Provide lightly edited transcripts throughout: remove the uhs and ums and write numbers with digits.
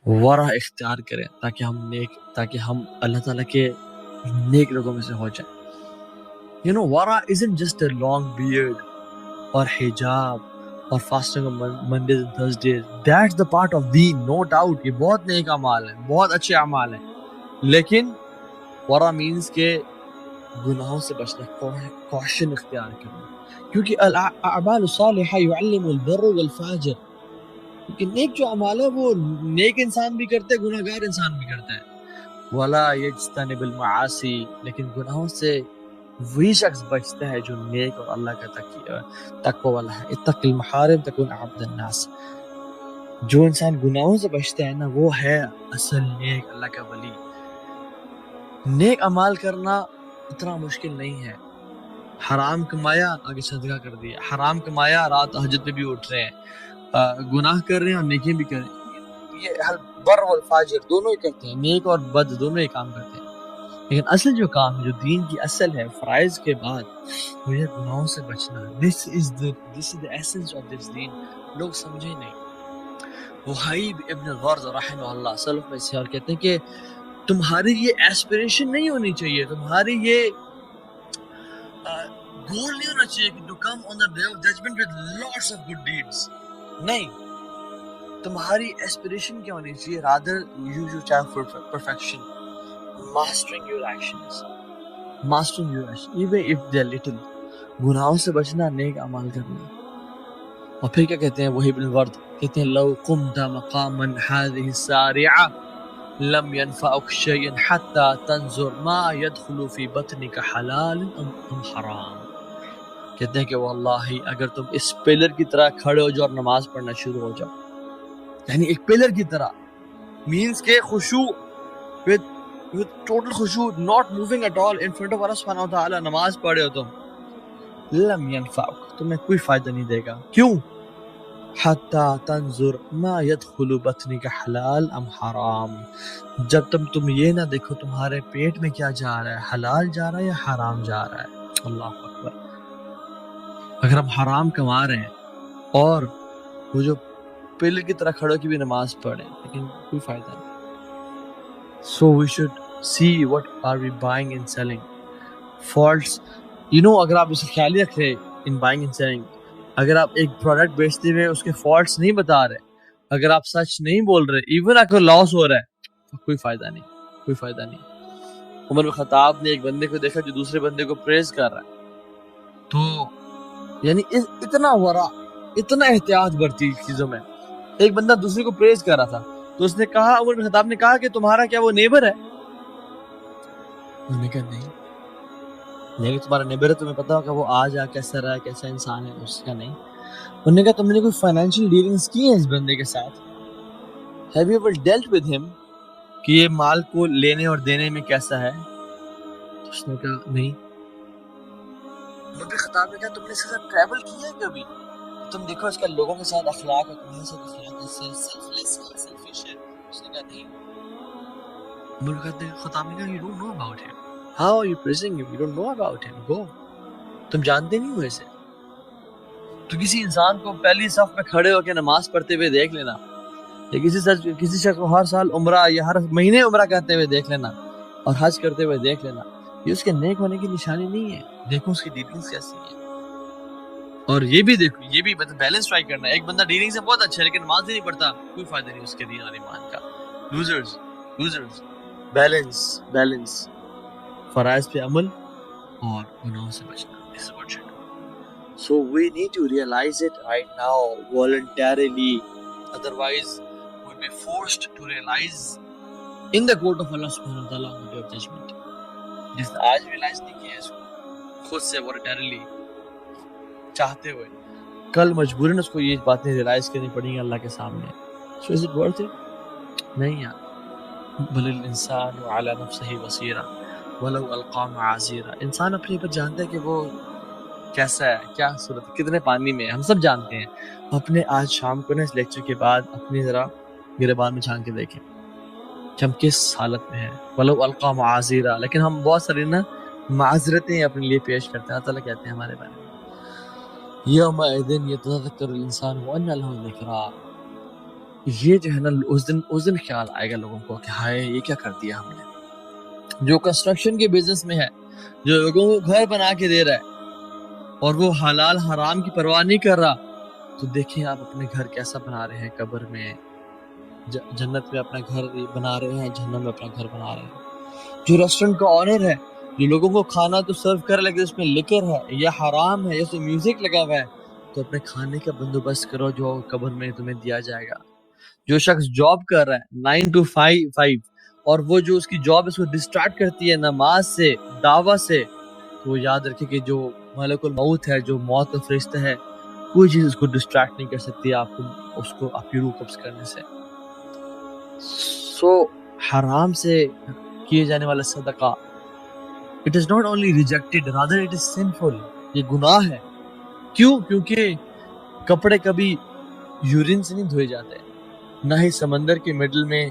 ورع اختیار کریں تاکہ ہم اللہ تعالیٰ کے نیک لوگوں میں سے ہو جائیں. ورع isn't just a long beard اور حجاب اور fasting on Mondays and Thursdays. That's the part of deen, no doubt. یہ بہت نیک اعمال ہیں, بہت اچھے اعمال ہیں, لیکن ورع means کہ گناہوں سے بچنا, کوشن اختیار کرنا, کیونکہ الاعمال الصالحہ يعلم البر والفاجر. کیونکہ نیک جو اعمال ہے وہ نیک انسان بھی کرتے ہیں, گناہگار انسان بھی کرتا ہے. ولا یجتنب المعاصی, لیکن گناہوں سے وہی شخص بچتا ہے جو نیک اور اللہ کا تقوی والا ہے. اتق المحارم تکن عبد الناس. جو انسان گناہوں سے بچتا ہے نا, وہ ہے اصل نیک, اللہ کا ولی. نیک اعمال کرنا اتنا مشکل نہیں ہے. حرام کمایا, آگے صدقہ کر دیا. حرام کمایا, رات تہجد پہ بھی اٹھ رہے ہیں. گناہ کر رہے ہیں اور نیکی بھی کر رہے ہیں. یہ بر والفاجر دونوں ہی کرتے ہیں, نیک اور بد دونوں ہی کام کرتے ہیں. لیکن اصل جو کام ہے, جو دین کی اصل ہے, فرائض کے بعد, وہ یہ گناہوں سے بچنا. This is the essence of this دین. لوگ سمجھے نہیں. وحیب ابن غرض رحمہ اللہ سلف میں سے اور کہتے ہیں کہ تمہاری یہ ایسپریشن نہیں ہونی چاہیے, تمہاری یہ گول نہیں ہونا چاہیے کہ to come on the day of judgment with lots of good deeds. نہیں, تمہاری ایسپریشن کیا ہونی چاہیے, rather you should have perfection, mastering your actions, even if they're little. گناہوں سے بچنا, نیک اعمال کرنا. اور پھر کیا کہتے ہیں وہی ابن ورد, کہتے ہیں لو قمت مقاما هذه السارعة لم ينفعك شيء حتى تنظر ما يدخل في بطنك حلال ام حرام. کہتے ہیں کہ واللہ اگر تم اس پلر کی طرح کھڑے ہو جاؤ اور نماز پڑھنا شروع ہو جاؤ, یعنی ایک پلر کی طرح, means کہ خشوع, with total خشوع, not moving at all in front of Allah subhanahu wa ta'ala, نماز پڑھے ہو تم, لم ينفعك, تمہیں کوئی فائدہ نہیں دے گا. کیوں؟ حتی تنظر ما يدخل بطنك حلال ام حرام, جب تم یہ نہ دیکھو تمہارے پیٹ میں کیا جا رہا ہے, حلال جا رہا ہے یا حرام جا رہا ہے. اللہ اکبر. اگر ہم حرام کما رہے ہیں اور وہ جو پلر کی طرح کھڑوں کی بھی نماز پڑھیں, لیکن کوئی فائدہ نہیں. So we should see what are we buying and selling. Faults, اگر آپ اسے خیال رکھ رہے in buying and selling, اگر آپ ایک پروڈکٹ بیچتے ہوئے اس کے فالٹس نہیں بتا رہے, اگر آپ سچ نہیں بول رہے, ایون اگر لاس ہو رہا ہے, تو کوئی فائدہ نہیں, کوئی فائدہ نہیں. عمر بن خطاب نے ایک بندے کو دیکھا جو دوسرے بندے کو پریز کر رہا ہے, تو یعنی اتنا ورع, اتنا احتیاط برتی چیزوں میں. ایک بندہ دوسرے کو پریز کر رہا تھا, تو اس نے کہا, عمر بن خطاب نے کہا کہ تمہارا کیا وہ نیبر ہے؟ انہوں نے کہا نہیں. لیکن تمہارا نیبر ہے, تمہیں پتا ہوگا وہ آج کیسا رہا, کیسا انسان ہے. اس کا نہیں. انہوں نے کہا تم نے کوئی فائنینشیل ڈیلنگز کی ہیں اس بندے کے ساتھ؟ Have you ever dealt with him کہ یہ مال کو لینے اور دینے میں کیسا ہے؟ تو اس نے کہا نہیں. عمر خطاب نے کہا تم نے اس کے ساتھ ٹریول کیا ہے کبھی؟ تم دیکھو اس کا لوگوں کے ساتھ اخلاق ہے, تمہارے ساتھ اخلاق ہے, سیلفلیس ہے, سیلفش ہے. اس نے کہا نہیں. عمر خطاب نے کہا you don't know about him. How are you praising him? You don't know about him. Go. تم جانتے نہیں ہو اسے. تو کسی انسان کو پہلی صف میں کھڑے ہو کے نماز پڑھتے ہوئے دیکھ لینا, یا کسی شخص کو ہر سال عمرہ یا ہر مہینے عمرہ کرتے ہوئے دیکھ لینا اور حج کرتے ہوئے دیکھ لینا, یہ اس کے نیک ہونے کی نشانی نہیں ہے. دیکھو اس کی ڈیلنگز کیسی ہیں, اور یہ بھی دیکھو, یہ بھی بیلنس ٹرائی کرنا ہے. ایک بندہ ڈیلنگ سے بہت اچھا ہے لیکن نماز ہی نہیں پڑھتا, کوئی فائدہ نہیں اس کے دین اور ایمان کا. لوزرز. بیلنس, فرائض پہ عمل اور گناہوں سے بچنا. This is what should do. So we need to realize it right now voluntarily, otherwise we'll be forced to realize in the court of Allah subhanahu wa ta'ala on the day of judgment. جس نے آج realise نہیں کیا اس کو خود سے voluntarily چاہتے ہوئے, کل مجبوراً اس کو یہ باتیں ریلائز کرنی پڑیں گی اللہ کے سامنے. So is it worth it? نہیں یار. بل الانسان علی نفسہ بصیرہ ولو القا معاذیرہ. انسان اپنے پر جانتا ہے کہ وہ کیسا ہے, کیا صورت, کتنے پانی میں. ہم سب جانتے ہیں. اپنے آج شام کو نا اس لیکچر کے بعد اپنی ذرا گریبان میں جھانک کے دیکھیں کہ ہم کس حالت میں ہیں. ولو القا معاذیرہ, لیکن ہم بہت ساری نا معذرتیں اپنے لیے پیش کرتے ہیں. اللہ تعالیٰ کہتے ہیں ہمارے بارے میں یومئذ یتذکر الانسان وانى له الذکریٰ, یہ جو ہے نا اس دن خیال آئے گا لوگوں کو کہ ہائے یہ کیا کر دیا ہم نے. جو کنسٹرکشن کے بزنس میں ہے، جو لوگوں کو گھر بنا کے دے رہا ہے اور وہ حلال حرام کی پرواہ نہیں کر رہا، تو دیکھیں آپ اپنے گھر کیسا بنا رہے ہیں. قبر میں جنت میں اپنا گھر بنا رہے ہیں، جہنم میں اپنا گھر بنا رہے ہیں. جو ریسٹورنٹ کا آنر ہے، جو لوگوں کو کھانا تو سرو کر لیکن اس میں لکر ہے یا حرام ہے یا اس میں میوزک لگا ہوا ہے، تو اپنے کھانے کا بندوبست کرو جو قبر میں تمہیں دیا جائے گا. جو شخص جاب کر رہا ہے 9 to 5 اور وہ جو اس کی جاب اس کو ڈسٹریکٹ کرتی ہے نماز سے، دعویٰ سے، تو وہ یاد رکھے کہ جو ملک الموت ہے، جو موت کا فرشتہ ہے، کوئی چیز اس کو ڈسٹریکٹ نہیں کر سکتی آپ کو آپ کی روح قبض کرنے سے. سو حرام سے کیے جانے والا صدقہ it is not only rejected rather it is sinful. یہ گناہ ہے. کیوں؟ کیونکہ کپڑے کبھی یورین سے نہیں دھوئے جاتے، نہ ہی سمندر کے مڈل میں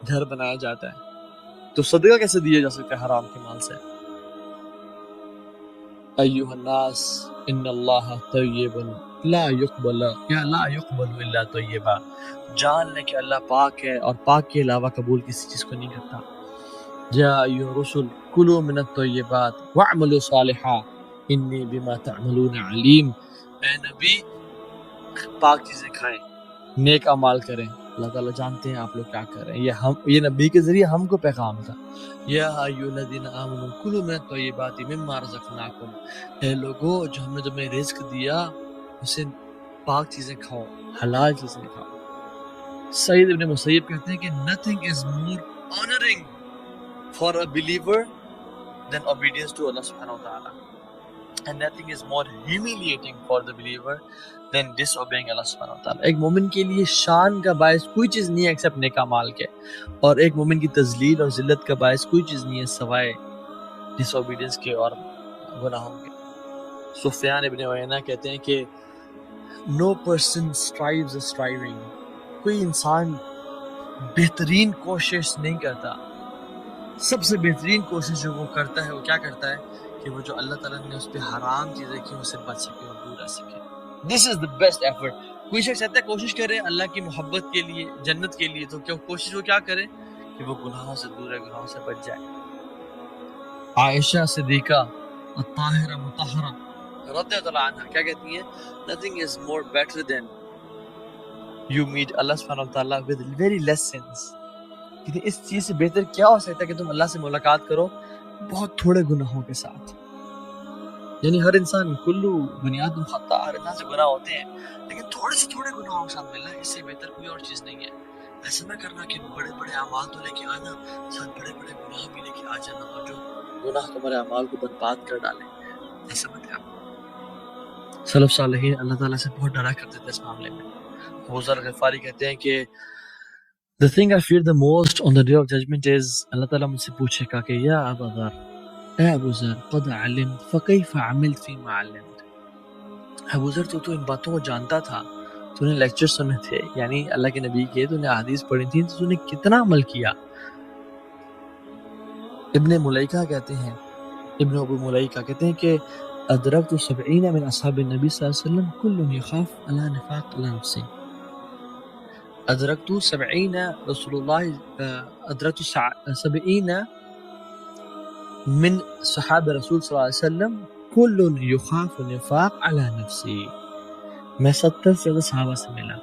گھر بنایا جاتا ہے. تو صدقہ کیسے دیا جا سکتا ہے حرام کے مال سے؟ ایھا الناس ان اللہ طیب لا يقبل الا طیبا. جان لے کہ اللہ پاک ہے اور پاک کے علاوہ قبول کسی چیز کو نہیں کرتا. یا ایھا الرسل کلوا من الطیبات واعملوا صالحا انی بما تعملون علیم. اے نبی پاک چیزیں کھائیں، نیک اعمال کریں، اللہ تعالیٰ جانتے ہیں آپ لوگ کیا کر رہے ہیں. یہ نبی کے ذریعے ہم کو پیغام تھا. یا ایھا الذین آمنوا کلوا من الطیبات مما رزقناکم. اے لوگو جو ہم نے تمہیں رزق دیا اسے پاک چیزیں کھاؤ، حلال چیزیں کھاؤ. سعید ابن مسیب کہتے ہیں کہ nothing is more honoring for a believer than obedience to Allah subhanahu wa ta'ala. And nothing is more humiliating for the believer than disobeying Allah subhanahu wa ta'ala. ایک مومن کے لیے شان کا باعث کوئی چیز نہیں ہے ایکسپٹ نیک اعمال کے، اور ایک مومن کی تذلیل اور ذلت کا باعث کوئی چیز نہیں ہے سوائے ڈس اوبیڈینس کے اور گناہوں کے. سفیان ابن عیینہ کہتے ہیں کہ no person strives a striving. کوئی انسان بہترین کوشش نہیں کرتا. سب سے بہترین کوشش جو وہ کرتا ہے وہ کیا کرتا ہے کہ وہ جو اللہ تعالیٰ نے اس پہ حرام چیزیں کی اسے بچ سکے اور دور رہ سکے. دس از دا بیسٹ ایفرٹ. کوئی شخص کہتا ہے کوشش کرے اللہ کی محبت کے لیے، جنت کے لیے، تو کیا کوشش وہ کیا کرے کہ وہ گناہوں سے دور ہے، گناہوں سے بچ جائے. عائشہ صدیقہ الطاہرہ مطہرہ رضی اللہ عنہ کیا کہتی ہیں؟ nothing is more better than you meet Allah subhanahu wa ta'ala with very less sins. کہ اس چیز سے بہتر کیا ہو سکتا ہے کہ تم اللہ سے ملاقات کرو بہت تھوڑے گناہوں کے ساتھ. یعنی ہر انسان کلو بنیاد خطا، ہر انسان سے گناہ ہوتے ہیں، لیکن تھوڑے سے تھوڑے گناہوں کے ساتھ ملنا ہے، اس سے بہتر کوئی اور چیز نہیں ہے. ایسا نہ کرنا کہ بڑے بڑے اعمال تو لے کے آنا، ساتھ بڑے بڑے گناہ بھی لے کے آ جانا اور جو گناہ تمہارے اعمال کو برباد کر ڈالیں. ایسا مت کرنا. سلف صالحین اللہ تعالیٰ سے بہت ڈرا کرتے تھے اس معاملے میں. ابو ذر غفاری کہتے ہیں کہ the thing I fear the most on the day of judgment is اللہ تعالیٰ مجھ سے پوچھے گا کہ یا ابا ذر، اے ابو ذر قد علمت فکیف عملت فیما علمت. ابو ذر تو ان باتوں کو جانتا تھا، تو نے لیکچر سنے تھے یعنی اللہ کے نبی کے، تو نے احادیث پڑھی تھی، تو نے کتنا عمل کیا. ابن ملیکہ کہتے ہیں، ابن ابو ملیکہ کہتے ہیں کہ ادرکت 70 من اصحاب النبی صلی اللہ علیہ وسلم کل یخاف علی نفاق علی نفسه. ادرکت 70 رسول اللہ ادرکت 70 من صحاب رسول صلی اللہ علیہ وسلم کل یخاف نفاق علی نفسه. میں 70 سے زیادہ صحابہ سے ملا،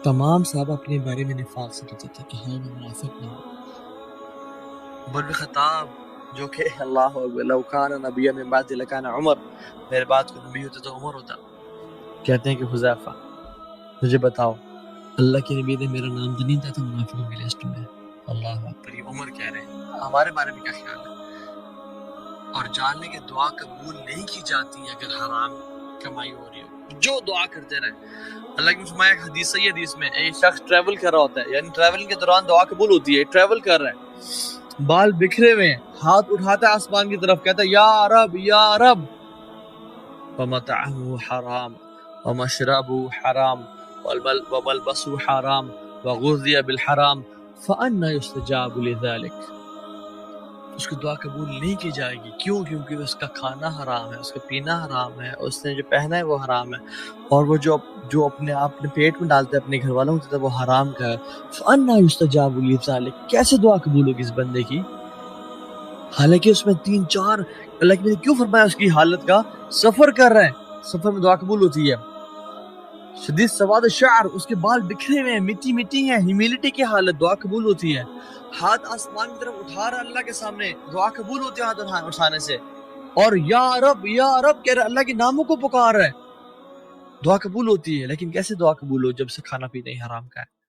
تمام صحابہ اپنے بارے میں نفاق سے کہتے تھے کہ ہاں میں منافق نہیں ہوں. عمر بن خطاب جو کہ اللہ اکبر لو کان نبی من بعد لکان عمر، میرے بعد کو نبی ہوتا تو عمر ہوتا. کہتے ہیں کہ حذیفہ مجھے بتاؤ اللہ کے نبی نے میرا نام تو نہیں تھا تو منافقوں کی لسٹ میں. اللہ اکبر. یہ عمر کہہ رہے ہیں ہمارے بارے میں کیا خیال ہے. اور جان لیں کہ دعا قبول نہیں کی جاتی ہے اگر حرام کمائی ہو رہی ہو. جو دعا کرتے رہے. اللہ کی فرمایا ایک حدیث صحیح حدیث میں ایک شخص ٹریول کر رہا ہوتا ہے، یعنی ٹریولنگ کے دوران دعا قبول ہوتی ہے. ٹریول کر رہا ہے، بال بکھرے ہوئے ہیں، ہاتھ اٹھاتا ہے آسمان کی طرف، کہتا ہے یا رب یا رب. ومطعمه حرام ومشربه حرام وملبسه حرام وغذي بالحرام فأنا يستجاب لذلك. اس کی دعا قبول نہیں کی جائے گی. کیوں؟ کیونکہ اس کا کھانا حرام ہے، اس کا پینا حرام ہے، اس نے جو پہنا ہے وہ حرام ہے، اور وہ جو اپنے آپ نے پیٹ میں ڈالتا ہے اپنے گھر والوں کو وہ حرام کا ہے. فَأَنَّىٰ يُسْتَجَابُ لِذَٰلِكَ، کیسے دعا قبول ہوگی اس بندے کی؟ حالانکہ اس میں 3-4 اللہ کی نے کیوں فرمایا اس کی حالت کا؟ سفر کر رہے ہیں، سفر میں دعا قبول ہوتی ہے. شدید سواد شعر، اس کے بال بکھرے ہوئے ہیں، مٹی مٹی ہے، ہیومیلٹی کی حالت، دعا قبول ہوتی ہے. ہاتھ آسمان کی طرف اٹھا رہا اللہ کے سامنے، دعا قبول ہوتی ہے ہاتھ اٹھانے سے. اور یا رب کہہ رہا، اللہ کے ناموں کو پکار رہا ہے، دعا قبول ہوتی ہے. لیکن کیسے دعا قبول ہو جب سے کھانا پینا ہی حرام کا ہے؟